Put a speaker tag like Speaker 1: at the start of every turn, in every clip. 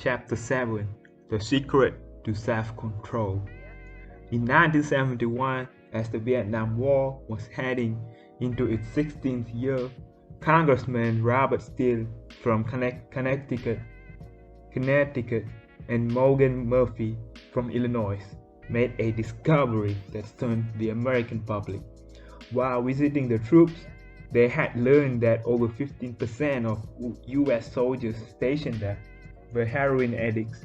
Speaker 1: Chapter 7: The Secret to Self-Control. In 1971, as the Vietnam War was heading into its 16th year, Congressman Robert Steele from Connecticut, and Morgan Murphy from Illinois made a discovery that stunned the American public. While visiting the troops, they had learned that over 15% of U.S. soldiers stationed there were heroin addicts.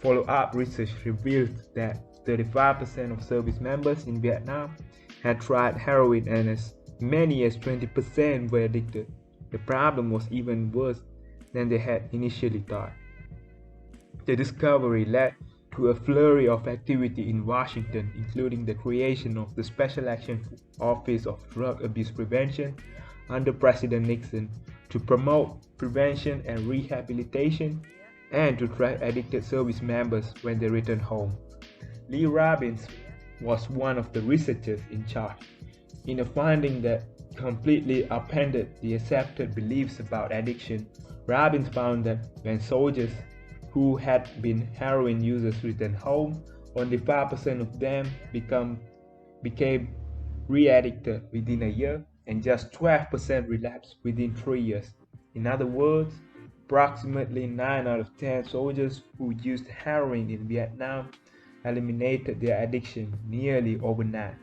Speaker 1: Follow-up research revealed that 35% of service members in Vietnam had tried heroin and as many as 20% were addicted. The problem was even worse than they had initially thought. The discovery led to a flurry of activity in Washington, including the creation of the Special Action Office of Drug Abuse Prevention under President Nixon to promote prevention and rehabilitation and to track addicted service members when they returned home. Lee Robbins was one of the researchers in charge. In a finding that completely upended the accepted beliefs about addiction, Robbins found that when soldiers who had been heroin users returned home, only 5% of them became re-addicted within a year, and just 12% relapsed within 3 years. In other words, approximately 9 out of 10 soldiers who used heroin in Vietnam eliminated their addiction nearly overnight.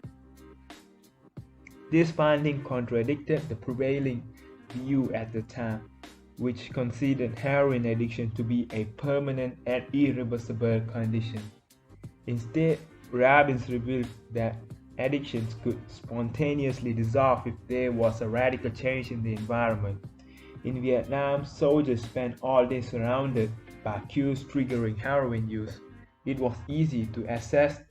Speaker 1: This finding contradicted the prevailing view at the time, which considered heroin addiction to be a permanent and irreversible condition. Instead, Robbins revealed that addictions could spontaneously dissolve if there was a radical change in the environment. In Vietnam, soldiers spent all day surrounded by cues triggering heroin use. It was easy to assess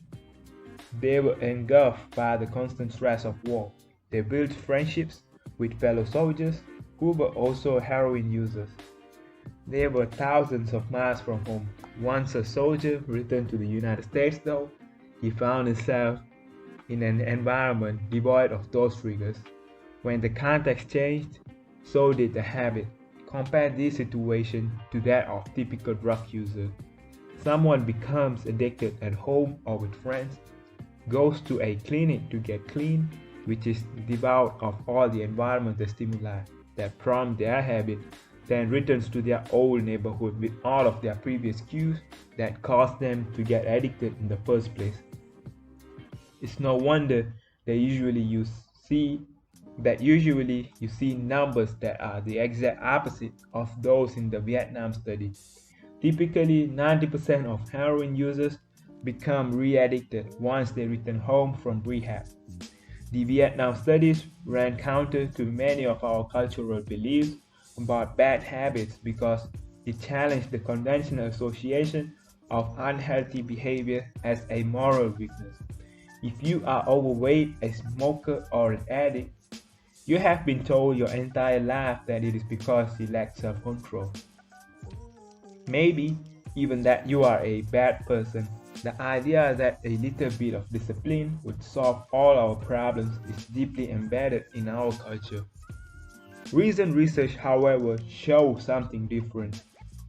Speaker 1: they were engulfed by the constant stress of war. They built friendships with fellow soldiers who were also heroin users. They were thousands of miles from home. Once a soldier returned to the United States, though, he found himself in an environment devoid of those triggers. When the context changed, so did the habit. Compare this situation to that of typical drug user. Someone becomes addicted at home or with friends, goes to a clinic to get clean, which is devoid of all the environmental stimuli that prompt their habit, then returns to their old neighborhood with all of their previous cues that caused them to get addicted in the first place. It's no wonder that usually you see numbers that are the exact opposite of those in the Vietnam study. Typically, 90% of heroin users become re-addicted once they return home from rehab. The Vietnam studies ran counter to many of our cultural beliefs about bad habits because it challenged the conventional association of unhealthy behavior as a moral weakness. If you are overweight, a smoker, or an addict, you have been told your entire life that it is because you lack self-control. Maybe even that you are a bad person. The idea that a little bit of discipline would solve all our problems is deeply embedded in our culture. Recent research, however, shows something different.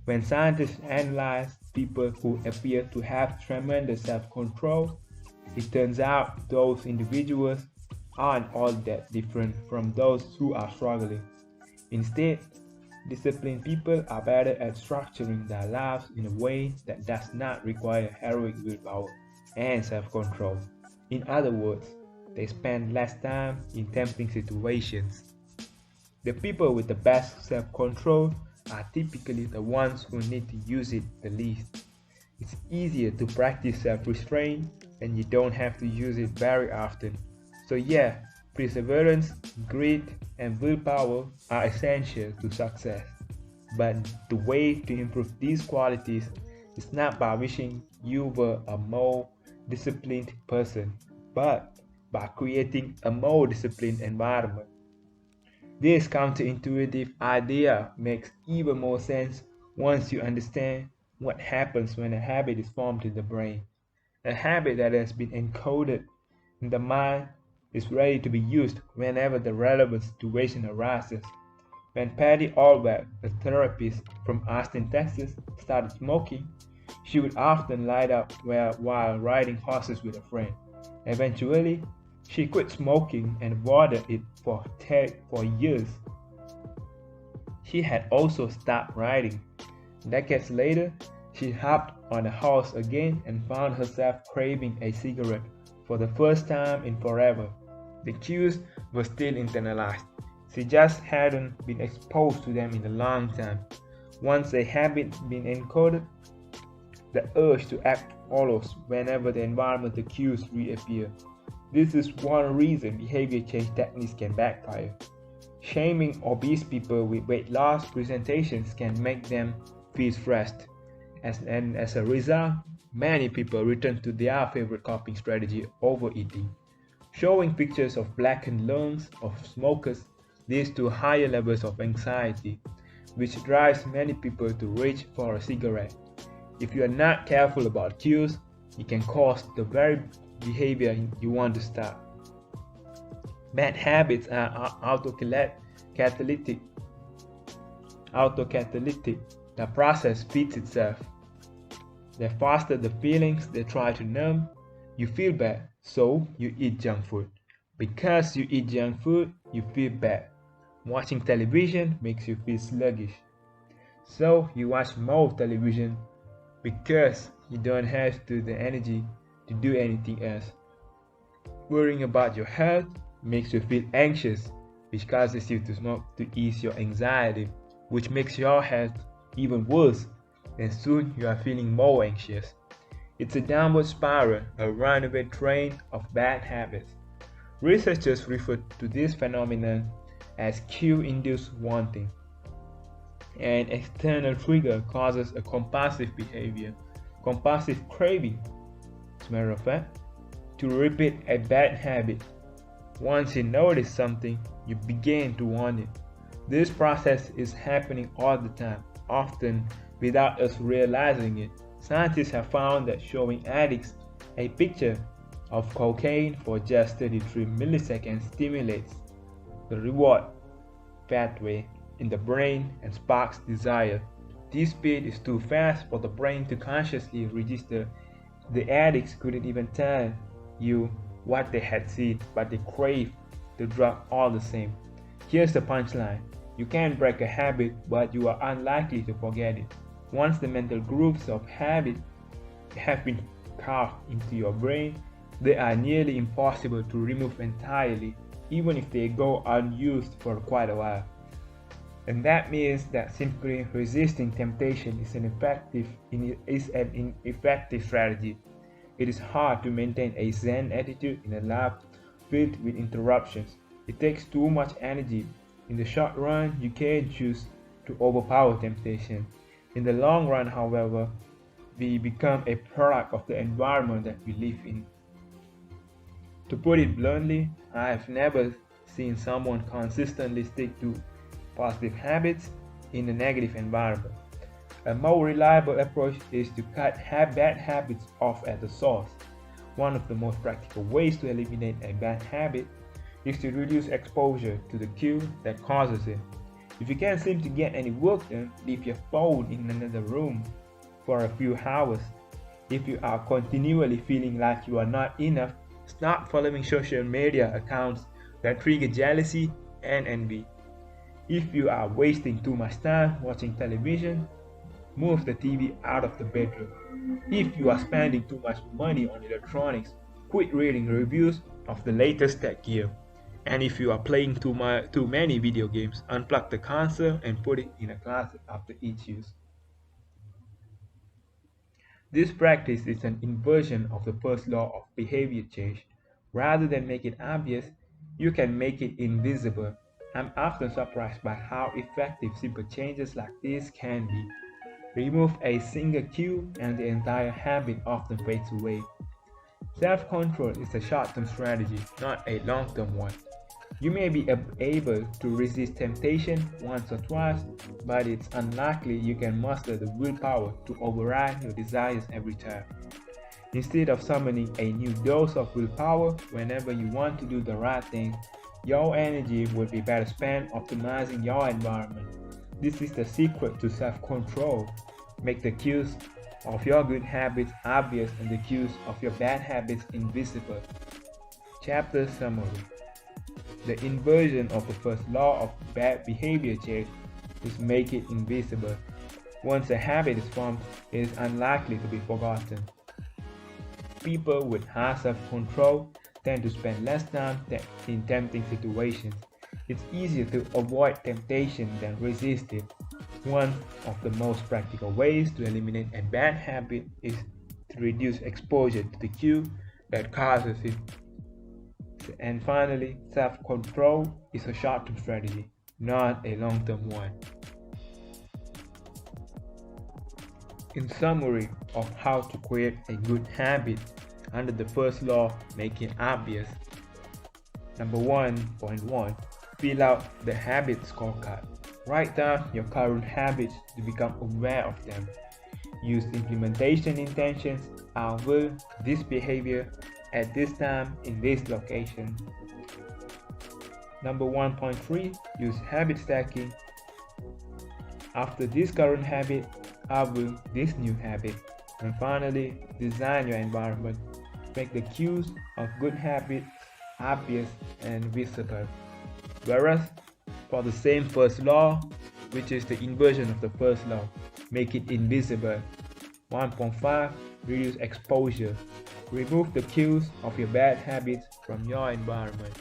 Speaker 1: When scientists analyze people who appear to have tremendous self-control, it turns out those individuals aren't all that different from those who are struggling. Instead, disciplined people are better at structuring their lives in a way that does not require heroic willpower and self-control. In other words, they spend less time in tempting situations. The people with the best self-control are typically the ones who need to use it the least. It's easier to practice self-restraint and you don't have to use it very often. So yeah, perseverance, grit, and willpower are essential to success. But the way to improve these qualities is not by wishing you were a more disciplined person, but by creating a more disciplined environment. This counterintuitive idea makes even more sense once you understand what happens when a habit is formed in the brain. A habit that has been encoded in the mind is ready to be used whenever the relevant situation arises. When Patty Allback, a therapist from Austin, Texas, started smoking, she would often light up while riding horses with a friend. Eventually, she quit smoking and avoided it for years. She had also stopped riding. Decades later, she hopped on a horse again and found herself craving a cigarette for the first time in forever. The cues were still internalized. She just hadn't been exposed to them in a long time. Once a habit been encoded, the urge to act follows whenever the environmental cues reappear. This is one reason behavior change techniques can backfire. Shaming obese people with weight loss presentations can make them feel stressed. And as a result, many people return to their favorite coping strategy, overeating. Showing pictures of blackened lungs of smokers leads to higher levels of anxiety, which drives many people to reach for a cigarette. If you are not careful about cues, it can cause the very behavior you want to stop. Bad habits are autocatalytic. The process feeds itself. They foster the feelings they try to numb. You feel bad, so you eat junk food. Because you eat junk food, you feel bad. Watching television makes you feel sluggish. So you watch more television because you don't have the energy to do anything else. Worrying about your health makes you feel anxious, which causes you to smoke to ease your anxiety, which makes your health even worse, and soon you are feeling more anxious. It's a downward spiral, a runaway train of bad habits. Researchers refer to this phenomenon as cue-induced wanting. An external trigger causes a compulsive behavior, compulsive craving, as a matter of fact, to repeat a bad habit. Once you notice something, you begin to want it. This process is happening all the time, often without us realizing it. Scientists have found that showing addicts a picture of cocaine for just 33 milliseconds stimulates the reward pathway in the brain and sparks desire. This speed is too fast for the brain to consciously register. The addicts couldn't even tell you what they had seen, but they craved the drug all the same. Here's the punchline. You can break a habit, but you are unlikely to forget it. Once the mental grooves of habit have been carved into your brain, they are nearly impossible to remove entirely, even if they go unused for quite a while. And that means that simply resisting temptation is an ineffective strategy. It is hard to maintain a Zen attitude in a life filled with interruptions. It takes too much energy. In the short run, you can choose to overpower temptation. In the long run, however, we become a product of the environment that we live in. To put it bluntly, I have never seen someone consistently stick to positive habits in a negative environment. A more reliable approach is to cut bad habits off at the source. One of the most practical ways to eliminate a bad habit is to reduce exposure to the cue that causes it. If you can't seem to get any work done, leave your phone in another room for a few hours. If you are continually feeling like you are not enough, stop following social media accounts that trigger jealousy and envy. If you are wasting too much time watching television, move the TV out of the bedroom. If you are spending too much money on electronics, quit reading reviews of the latest tech gear. And if you are playing too many video games, unplug the console and put it in a closet after each use. This practice is an inversion of the first law of behavior change. Rather than make it obvious, you can make it invisible. I'm often surprised by how effective simple changes like this can be. Remove a single cue and the entire habit often fades away. Self-control is a short-term strategy, not a long-term one. You may be able to resist temptation once or twice, but it's unlikely you can muster the willpower to override your desires every time. Instead of summoning a new dose of willpower whenever you want to do the right thing, Your energy will be better spent optimizing your environment. This is the secret to self-control. Make the cues of your good habits obvious and the cues of your bad habits invisible. Chapter summary. The inversion of the first law of bad behavior change is make it invisible. Once a habit is formed, it is unlikely to be forgotten. People with high self-control tend to spend less time in tempting situations. It's easier to avoid temptation than resist it. One of the most practical ways to eliminate a bad habit is to reduce exposure to the cue that causes it. And finally, self-control is a short-term strategy, not a long-term one. In summary of how to create a good habit under the first law, make it obvious. Number 1.1. Fill out the habit scorecard. Write down your current habits to become aware of them. Use implementation intentions. I will this behavior at this time in this location. Number 1.3. Use habit stacking. After this current habit, I will this new habit. And finally, design your environment. Make the cues of good habits obvious and visible. Whereas, for the same first law, which is the inversion of the first law, make it invisible. 1.5. Reduce exposure. Remove the cues of your bad habits from your environment.